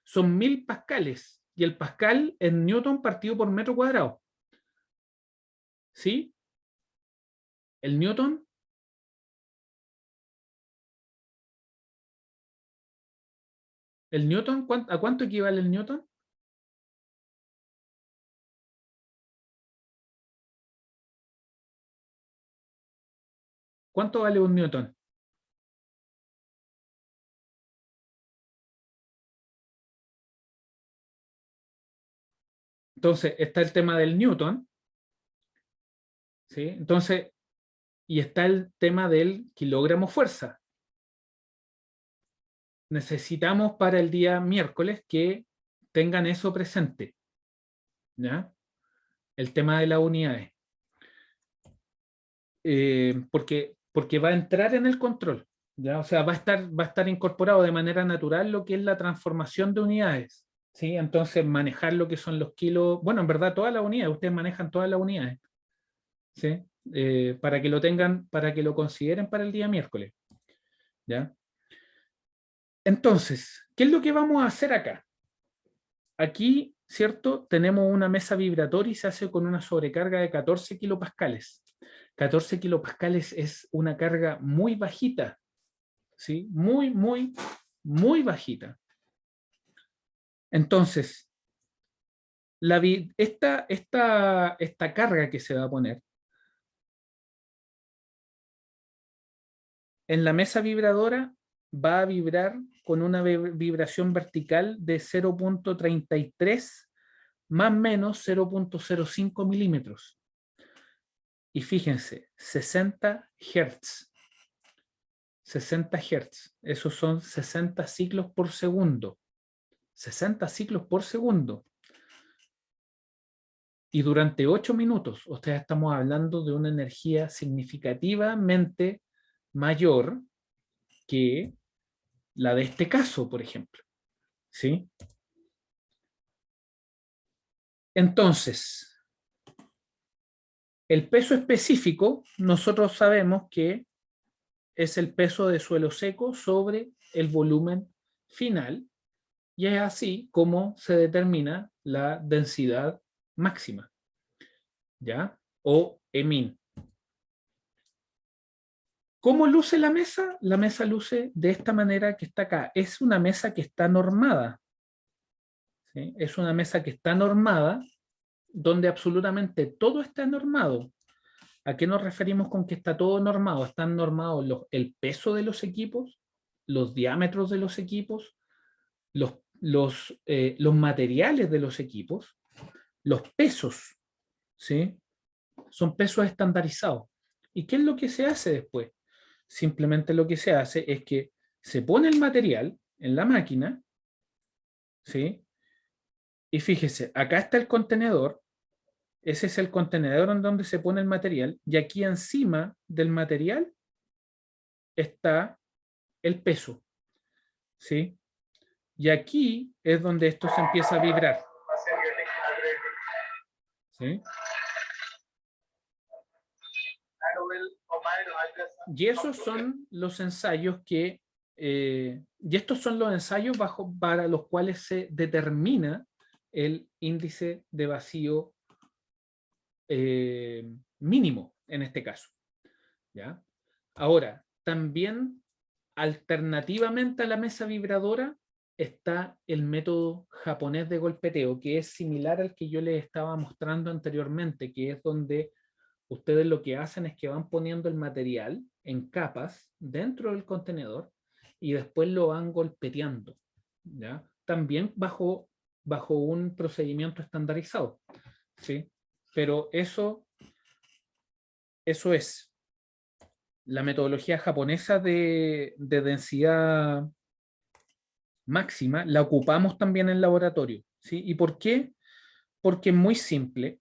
S1: Son 1000 pascales. Y el pascal es Newton partido por metro cuadrado. ¿Sí? El Newton. ¿El Newton? ¿A cuánto equivale el Newton? ¿Cuánto vale un Newton? Entonces, está el tema del Newton, ¿sí? Entonces, y está el tema del kilogramo fuerza. Necesitamos para el día miércoles que tengan eso presente, ¿ya? El tema de las unidades. Porque va a entrar en el control, ¿ya? O sea, va a estar incorporado de manera natural lo que es la transformación de unidades, ¿sí? Entonces, manejar lo que son los kilos, bueno, en verdad todas las unidades, ustedes manejan todas las unidades, ¿sí? Para que lo tengan, para que lo consideren para el día miércoles, ¿ya? Entonces, ¿qué es lo que vamos a hacer acá? Aquí, ¿cierto? Tenemos una mesa vibratoria y se hace con una sobrecarga de 14 kilopascales. 14 kilopascales es una carga muy bajita, ¿sí? Muy bajita. Entonces, esta carga que se va a poner en la mesa vibradora va a vibrar con una vibración vertical de 0.33 más o menos 0.05 milímetros. Y fíjense, 60 Hz. 60 Hz. Esos son 60 ciclos por segundo. 60 ciclos por segundo. Y durante 8 minutos, ustedes estamos hablando de una energía significativamente mayor que la de este caso, por ejemplo. ¿Sí? Entonces, El peso específico, nosotros sabemos que es el peso de suelo seco sobre el volumen final, y es así como se determina la densidad máxima, ¿ya? O EMIN. ¿Cómo luce la mesa? La mesa luce de esta manera que está acá. Es una mesa que está normada, ¿sí? Es una mesa que está normada, donde absolutamente todo está normado. ¿A qué nos referimos con que está todo normado? Están normados el peso de los equipos, los diámetros de los equipos, los materiales de los equipos, los pesos, ¿sí? Son pesos estandarizados. ¿Y qué es lo que se hace después? Simplemente lo que se hace es que se pone el material en la máquina, ¿sí? Y fíjese, acá está el contenedor, ese es el contenedor en donde se pone el material, y aquí encima del material está el peso, ¿sí? Y aquí es donde esto se empieza a vibrar, ¿sí? Y esos son los ensayos y estos son los ensayos para los cuales se determina el índice de vacío mínimo en este caso, ¿ya? Ahora, también alternativamente a la mesa vibradora está el método japonés de golpeteo, que es similar al que yo les estaba mostrando anteriormente, que es donde ustedes lo que hacen es que van poniendo el material en capas dentro del contenedor y después lo van golpeteando, ¿ya? También bajo un procedimiento estandarizado, ¿sí? Pero eso es la metodología japonesa de densidad máxima, la ocupamos también en laboratorio, ¿sí? ¿Y por qué? Porque es muy simple,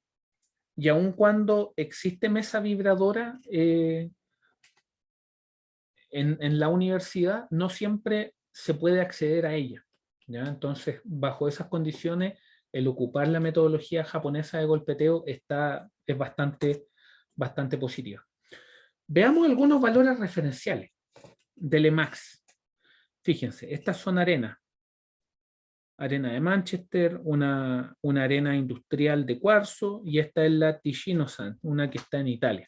S1: y aun cuando existe mesa vibradora en la universidad, no siempre se puede acceder a ella, ¿ya? Entonces, bajo esas condiciones, el ocupar la metodología japonesa de golpeteo es bastante positiva. Veamos algunos valores referenciales del EMAX. Fíjense, estas son arenas. Arena de Manchester, una arena industrial de cuarzo, y esta es la Ticino-san, una que está en Italia.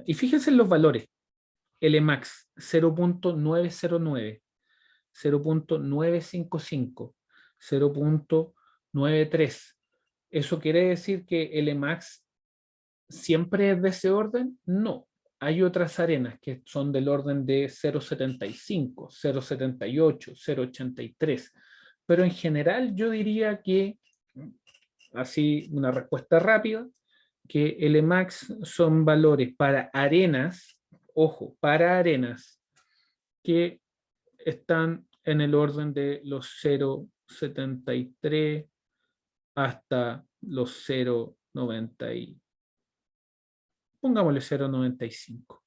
S1: Y fíjense en los valores. LMAX 0.909, 0.955, 0.93. ¿Eso quiere decir que LMAX siempre es de ese orden? No. Hay otras arenas que son del orden de 0.75, 0.78, 0.83. Pero en general yo diría que, así una respuesta rápida, que LMAX son valores para arenas, ojo, para arenas que están en el orden de los 0.73 hasta los 0.90, pongámosle 0.95,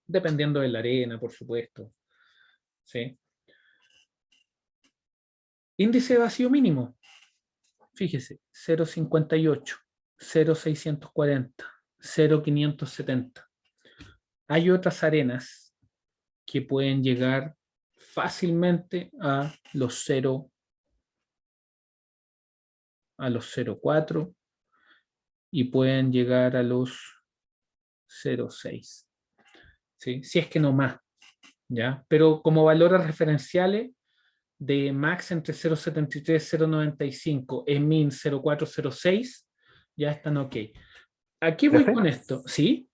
S1: dependiendo de la arena, por supuesto, ¿sí? Índice de vacío mínimo, fíjese, 0.58, 0.640, 0.570. Hay otras arenas que pueden llegar fácilmente a los 0.4 y pueden llegar a los 0.6, ¿sí? Si es que no más, ¿ya? Pero como valores referenciales de max entre 0.73 y 0.95, en min 0.4, 0.6, ya están ok. ¿A qué voy
S2: Profe,
S1: con esto? ¿Sí?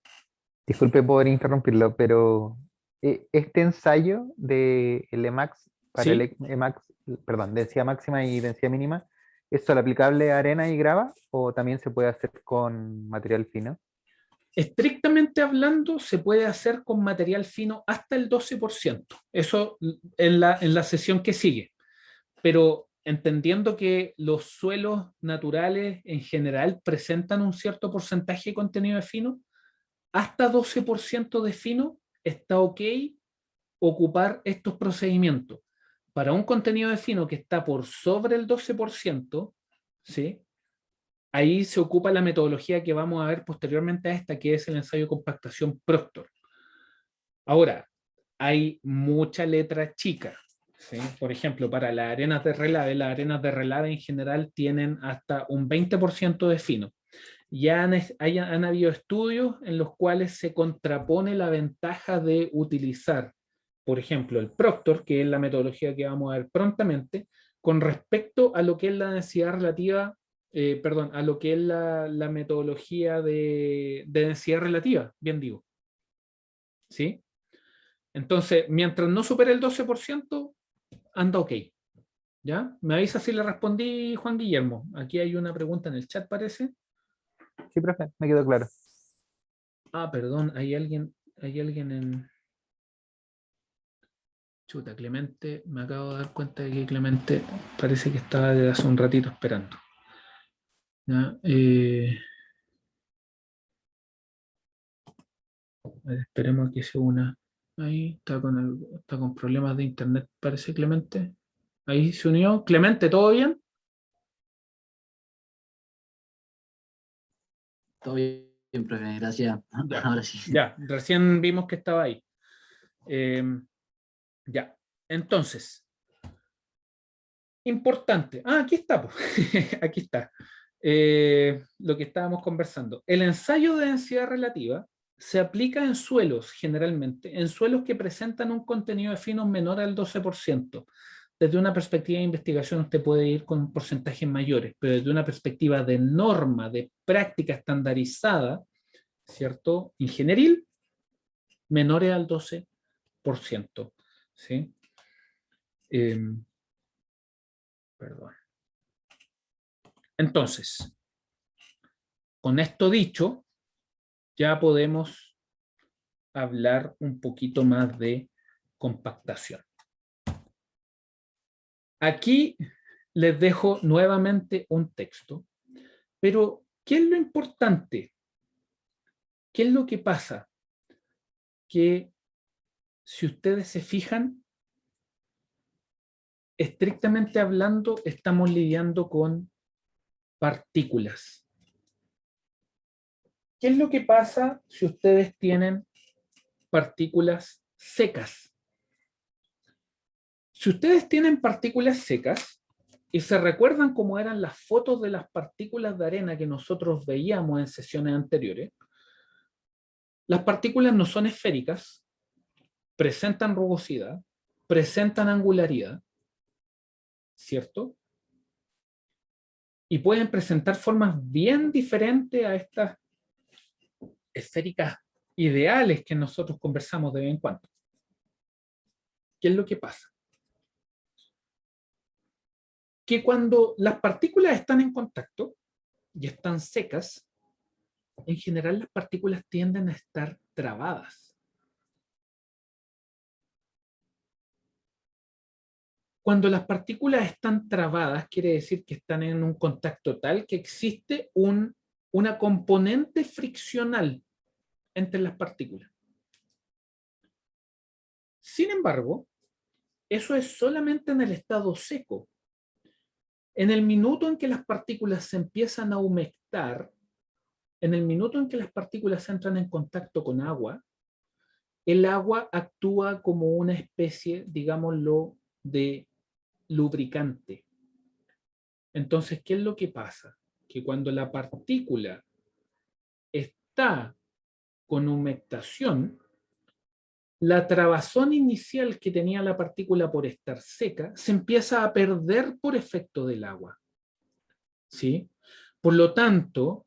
S2: disculpe por interrumpirlo, pero este ensayo de el Emax para el
S1: ¿Sí?
S2: Emax, perdón, densidad máxima y densidad mínima, ¿es solo aplicable a arena y grava o también se puede hacer con material fino?
S1: Estrictamente hablando, se puede hacer con material fino hasta el 12%. Eso en la sesión que sigue. Pero entendiendo que los suelos naturales en general presentan un cierto porcentaje de contenido de fino, hasta 12% de fino está ok ocupar estos procedimientos. Para un contenido de fino que está por sobre el 12%, ¿sí? ahí se ocupa la metodología que vamos a ver posteriormente a esta, que es el ensayo de compactación Proctor. Ahora, hay mucha letra chica, ¿sí? Por ejemplo, para las arenas de relave en general tienen hasta un 20% de fino. Ya han habido estudios en los cuales se contrapone la ventaja de utilizar, por ejemplo, el Proctor, que es la metodología que vamos a ver prontamente, con respecto a lo que es la densidad relativa, a lo que es la metodología de densidad relativa, bien digo. ¿Sí? Entonces, mientras no supere el 12%, anda ok. ¿Ya? Me avisa si le respondí, Juan Guillermo. Aquí hay una pregunta en el chat, parece.
S2: Sí, profe, me quedó claro.
S1: Ah, perdón, hay alguien en... Chuta, Clemente, me acabo de dar cuenta de que Clemente parece que estaba desde hace un ratito esperando. ¿Ya? A ver, esperemos a que se una. Ahí está con problemas de internet, parece Clemente. Ahí se unió. Clemente, ¿todo bien?
S4: Todo bien, profe, gracias.
S1: Ya,
S4: Ahora sí.
S1: ya, recién vimos que estaba ahí. Ya, entonces, importante. Ah, aquí está, pues. Aquí está. Lo que estábamos conversando. El ensayo de densidad relativa se aplica en suelos, generalmente, en suelos que presentan un contenido de finos menor al 12%. Desde una perspectiva de investigación usted puede ir con porcentajes mayores, pero desde una perspectiva de norma, de práctica estandarizada, ¿cierto? Ingenieril, menores al 12%. ¿Sí? Perdón. Entonces, con esto dicho, ya podemos hablar un poquito más de compactación. Aquí les dejo nuevamente un texto, pero ¿qué es lo importante? ¿Qué es lo que pasa? Que si ustedes se fijan, estrictamente hablando, estamos lidiando con partículas. ¿Qué es lo que pasa si ustedes tienen partículas secas? Si ustedes tienen partículas secas y se recuerdan cómo eran las fotos de las partículas de arena que nosotros veíamos en sesiones anteriores, las partículas no son esféricas, presentan rugosidad, presentan angularidad, ¿cierto? Y pueden presentar formas bien diferentes a estas esféricas ideales que nosotros conversamos de vez en cuando. ¿Qué es lo que pasa? Que cuando las partículas están en contacto y están secas, en general las partículas tienden a estar trabadas. Cuando las partículas están trabadas, quiere decir que están en un contacto tal que existe una componente friccional entre las partículas. Sin embargo, eso es solamente en el estado seco. En el minuto en que las partículas se empiezan a humectar, en el minuto en que las partículas entran en contacto con agua, el agua actúa como una especie, digámoslo, de lubricante. Entonces, ¿qué es lo que pasa? Que cuando la partícula está con humectación, la trabazón inicial que tenía la partícula por estar seca se empieza a perder por efecto del agua. ¿Sí? Por lo tanto,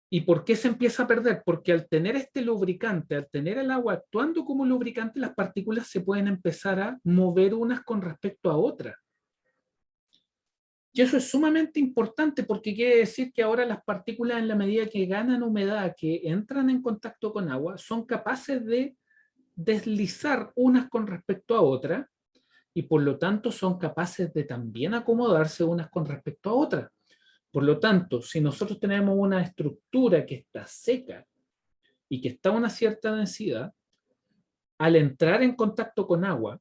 S1: ¿y por qué se empieza a perder? Porque al tener este lubricante, al tener el agua actuando como lubricante, las partículas se pueden empezar a mover unas con respecto a otras. Y eso es sumamente importante porque quiere decir que ahora las partículas, en la medida que ganan humedad, que entran en contacto con agua, son capaces de deslizar unas con respecto a otras y por lo tanto son capaces de también acomodarse unas con respecto a otras. Por lo tanto, si nosotros tenemos una estructura que está seca y que está a una cierta densidad, al entrar en contacto con agua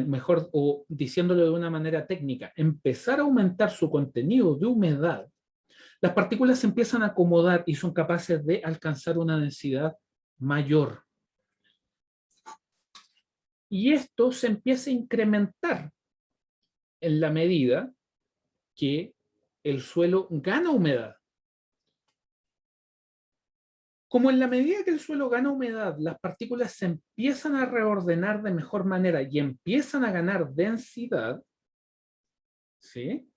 S1: mejor, o diciéndolo de una manera técnica, empezar a aumentar su contenido de humedad, las partículas se empiezan a acomodar y son capaces de alcanzar una densidad mayor. Y esto se empieza a incrementar en la medida que el suelo gana humedad. Como en la medida que el suelo gana humedad, las partículas se empiezan a reordenar de mejor manera y empiezan a ganar densidad, ¿sí?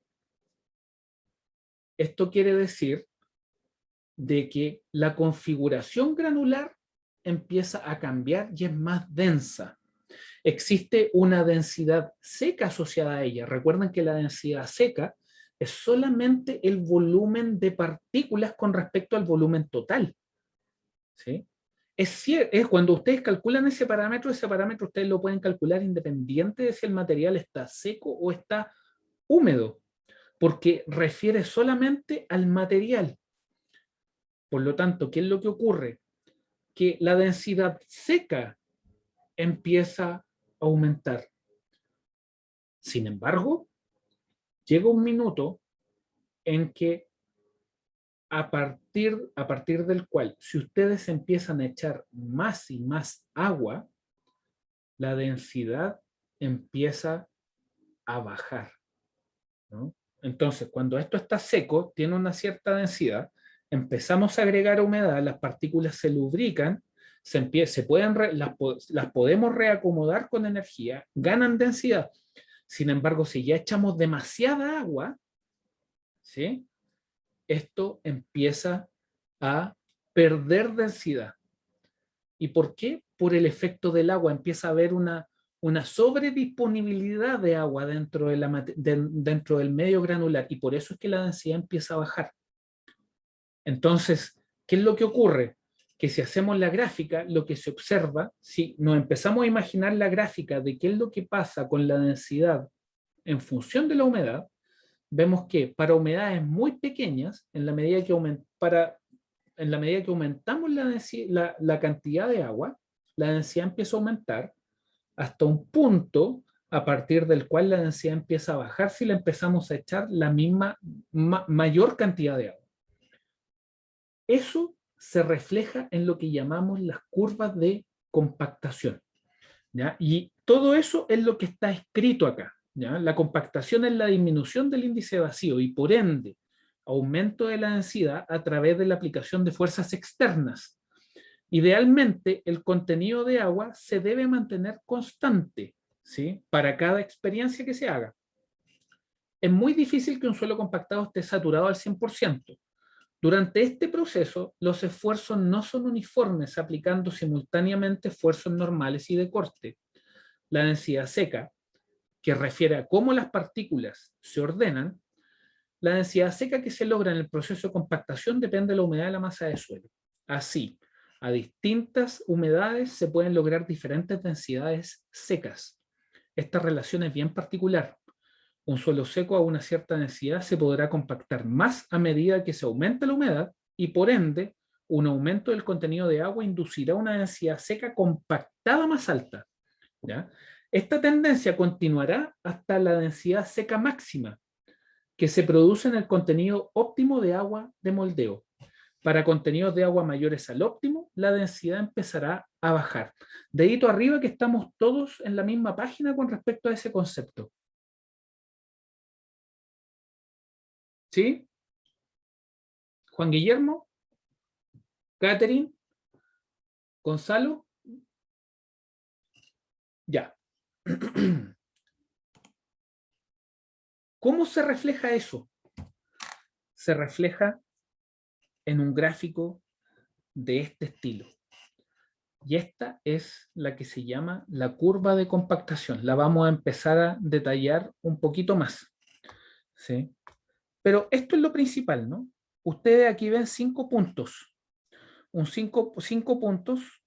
S1: Esto quiere decir de que la configuración granular empieza a cambiar y es más densa. Existe una densidad seca asociada a ella. Recuerden que la densidad seca es solamente el volumen de partículas con respecto al volumen total. ¿Sí? Es cuando ustedes calculan ese parámetro ustedes lo pueden calcular independiente de si el material está seco o está húmedo, porque refiere solamente al material. Por lo tanto, ¿qué es lo que ocurre? Que la densidad seca empieza a aumentar. Sin embargo, llega un minuto en que a partir del cual, si ustedes empiezan a echar más y más agua, la densidad empieza a bajar, ¿no? Entonces, cuando esto está seco, tiene una cierta densidad, empezamos a agregar humedad, las partículas se lubrican, las podemos reacomodar con energía, ganan densidad. Sin embargo, si ya echamos demasiada agua, ¿sí?, esto empieza a perder densidad. ¿Y por qué? Por el efecto del agua. Empieza a haber una sobredisponibilidad de agua dentro del medio granular, y por eso es que la densidad empieza a bajar. Entonces, ¿qué es lo que ocurre? Que si hacemos la gráfica, lo que se observa, si nos empezamos a imaginar la gráfica de qué es lo que pasa con la densidad en función de la humedad, vemos que para humedades muy pequeñas, en la medida que aumentamos la cantidad de agua, la densidad empieza a aumentar hasta un punto a partir del cual la densidad empieza a bajar si le empezamos a echar la misma mayor cantidad de agua. Eso se refleja en lo que llamamos las curvas de compactación, ¿ya? Y todo eso es lo que está escrito acá, ¿ya? La compactación es la disminución del índice vacío y por ende aumento de la densidad a través de la aplicación de fuerzas externas. Idealmente, el contenido de agua se debe mantener constante, ¿sí?, para cada experiencia que se haga. Es muy difícil que un suelo compactado esté saturado al 100%. Durante este proceso, los esfuerzos no son uniformes, aplicando simultáneamente esfuerzos normales y de corte. La densidad seca, que refiere a cómo las partículas se ordenan, la densidad seca que se logra en el proceso de compactación depende de la humedad de la masa de suelo. Así, a distintas humedades se pueden lograr diferentes densidades secas. Esta relación es bien particular. Un suelo seco a una cierta densidad se podrá compactar más a medida que se aumenta la humedad y por ende un aumento del contenido de agua inducirá una densidad seca compactada más alta, ¿ya? Esta tendencia continuará hasta la densidad seca máxima que se produce en el contenido óptimo de agua de moldeo. Para contenidos de agua mayores al óptimo, la densidad empezará a bajar. Dedito arriba que estamos todos en la misma página con respecto a ese concepto. ¿Sí? Juan Guillermo, Catherine, Gonzalo. Ya. ¿Cómo se refleja eso? Se refleja en un gráfico de este estilo. Y esta es la que se llama la curva de compactación. La vamos a empezar a detallar un poquito más, ¿sí? Pero esto es lo principal, ¿no? Ustedes aquí ven 5 puntos. Cinco puntos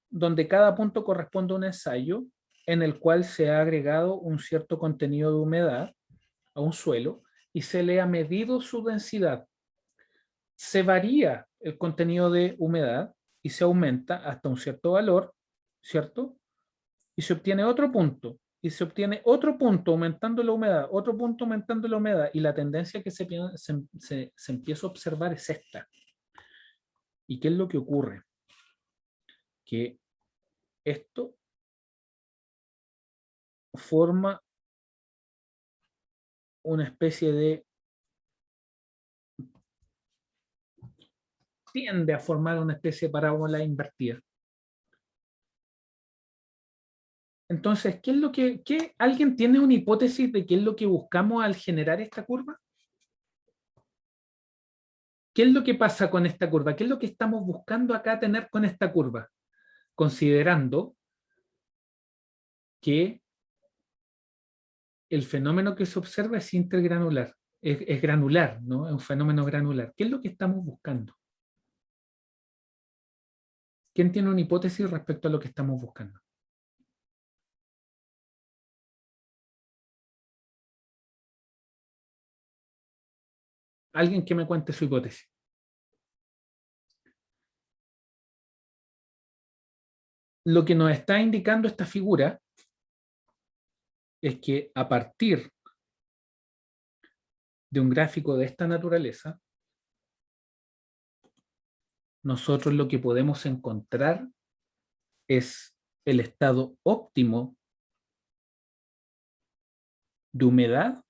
S1: donde cada punto corresponde a un ensayo en el cual se ha agregado un cierto contenido de humedad a un suelo y se le ha medido su densidad. Se varía el contenido de humedad y se aumenta hasta un cierto valor, ¿cierto? y se obtiene otro punto, y se obtiene otro punto aumentando la humedad, otro punto aumentando la humedad, y la tendencia que se empieza a observar es esta. ¿Y qué es lo que ocurre? Que esto forma una especie de... tiende a formar una especie de parábola invertida. Entonces, ¿qué es lo que... ¿alguien tiene una hipótesis de qué es lo que buscamos al generar esta curva? ¿Qué es lo que pasa con esta curva? ¿Qué es lo que estamos buscando acá tener con esta curva? Considerando que el fenómeno que se observa es intergranular, es granular, ¿no? Es un fenómeno granular. ¿Qué es lo que estamos buscando? ¿Quién tiene una hipótesis respecto a lo que estamos buscando? Alguien que me cuente su hipótesis. Lo que nos está indicando esta figura es que a partir de un gráfico de esta naturaleza, nosotros lo que podemos encontrar es el estado óptimo de humedad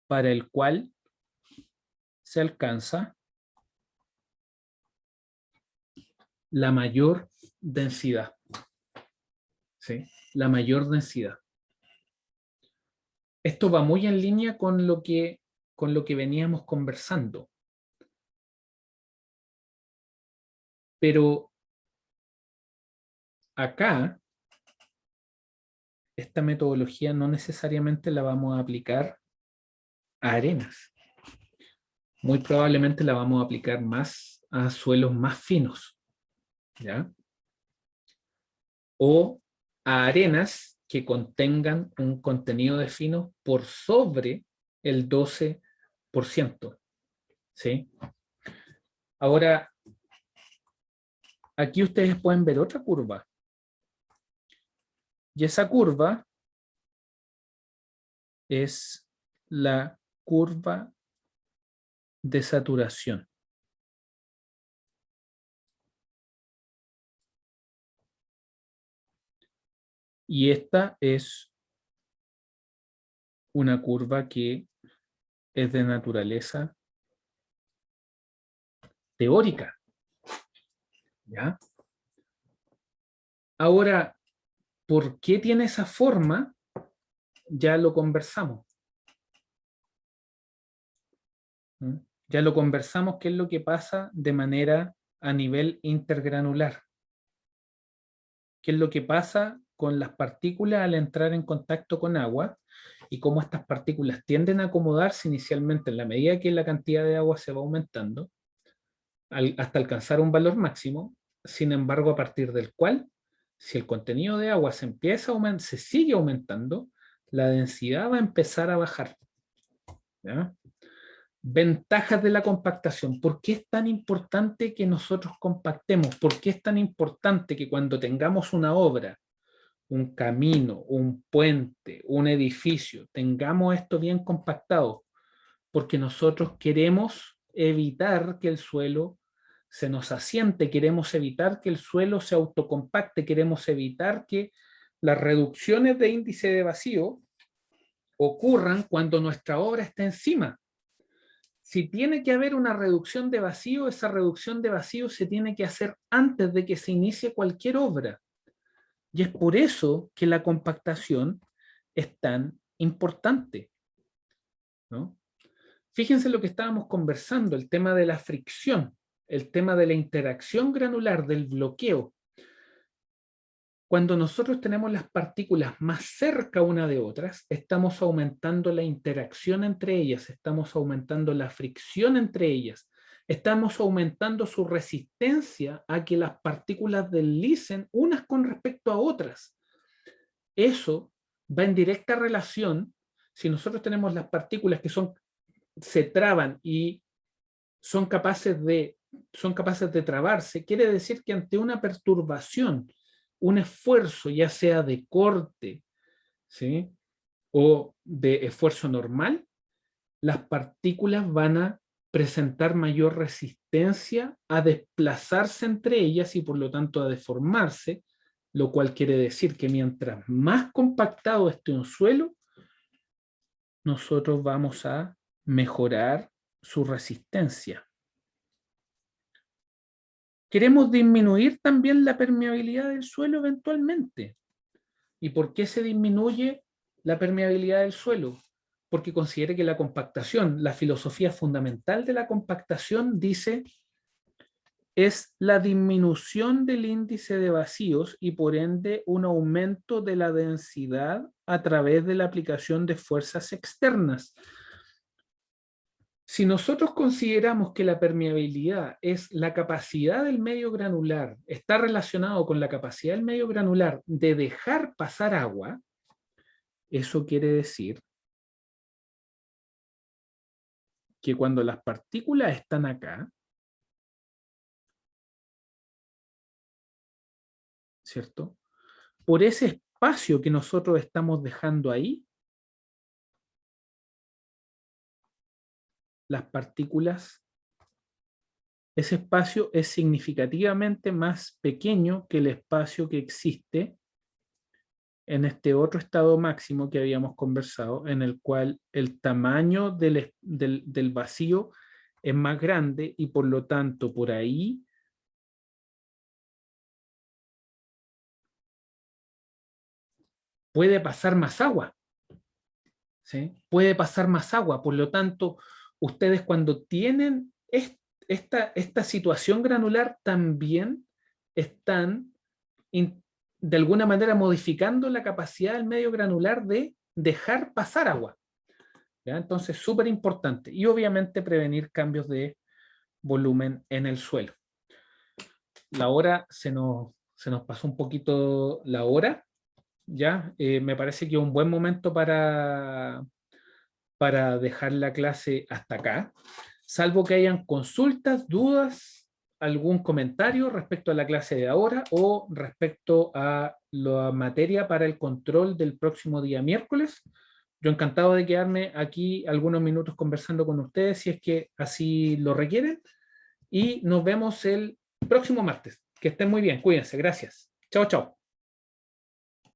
S1: para el cual se alcanza la mayor densidad. ¿Sí? La mayor densidad. Esto va muy en línea con lo que veníamos conversando. Pero acá, esta metodología no necesariamente la vamos a aplicar a arenas. Muy probablemente la vamos a aplicar más a suelos más finos, ¿ya? O a arenas que contengan un contenido de fino por sobre el 12%. ¿Sí? Ahora, aquí ustedes pueden ver otra curva. Y esa curva es la curva de saturación. Y esta es una curva que es de naturaleza teórica. ¿Ya? Ahora, ¿por qué tiene esa forma? Ya lo conversamos. ¿Mm? Ya lo conversamos, qué es lo que pasa de manera a nivel intergranular. ¿Qué es lo que pasa con las partículas al entrar en contacto con agua y cómo estas partículas tienden a acomodarse inicialmente en la medida que la cantidad de agua se va aumentando hasta alcanzar un valor máximo? Sin embargo, a partir del cual, si el contenido de agua se empieza a aumentar, se sigue aumentando, la densidad va a empezar a bajar. ¿Ya? Ventajas de la compactación. ¿Por qué es tan importante que nosotros compactemos? ¿Por qué es tan importante que cuando tengamos una obra, un camino, un puente, un edificio, tengamos esto bien compactado? Porque nosotros queremos evitar que el suelo se nos asiente, queremos evitar que el suelo se autocompacte, queremos evitar que las reducciones de índice de vacío ocurran cuando nuestra obra está encima. Si tiene que haber una reducción de vacío, esa reducción de vacío se tiene que hacer antes de que se inicie cualquier obra. Y es por eso que la compactación es tan importante, ¿no? Fíjense lo que estábamos conversando, el tema de la fricción, el tema de la interacción granular, del bloqueo. Cuando nosotros tenemos las partículas más cerca una de otras, estamos aumentando la interacción entre ellas, estamos aumentando la fricción entre ellas, estamos aumentando su resistencia a que las partículas deslicen unas con respecto a otras. Eso va en directa relación, si nosotros tenemos las partículas que se traban y son capaces de trabarse, quiere decir que ante una perturbación un esfuerzo, ya sea de corte, ¿sí?, o de esfuerzo normal, las partículas van a presentar mayor resistencia a desplazarse entre ellas y por lo tanto a deformarse, lo cual quiere decir que mientras más compactado esté un suelo, nosotros vamos a mejorar su resistencia. Queremos disminuir también la permeabilidad del suelo eventualmente. ¿Y por qué se disminuye la permeabilidad del suelo? Porque considere que la compactación, la filosofía fundamental de la compactación dice es la disminución del índice de vacíos y por ende un aumento de la densidad a través de la aplicación de fuerzas externas. Si nosotros consideramos que la permeabilidad es la capacidad del medio granular, está relacionado con la capacidad del medio granular de dejar pasar agua, eso quiere decir que cuando las partículas están acá, ¿cierto?, por ese espacio que nosotros estamos dejando ahí, las partículas, ese espacio es significativamente más pequeño que el espacio que existe en este otro estado máximo que habíamos conversado, en el cual el tamaño del vacío es más grande y por lo tanto por ahí puede pasar más agua, ¿sí? Puede pasar más agua, por lo tanto ustedes cuando tienen esta situación granular también están de alguna manera modificando la capacidad del medio granular de dejar pasar agua, ¿ya? Entonces, súper importante. Y obviamente prevenir cambios de volumen en el suelo. La hora se nos pasó un poquito la hora, ¿ya? Me parece que es un buen momento para dejar la clase hasta acá, salvo que hayan consultas, dudas, algún comentario respecto a la clase de ahora o respecto a la materia para el control del próximo día miércoles. Yo encantado de quedarme aquí algunos minutos conversando con ustedes si es que así lo requieren y nos vemos el próximo martes. Que estén muy bien, cuídense, gracias. Chao, chao.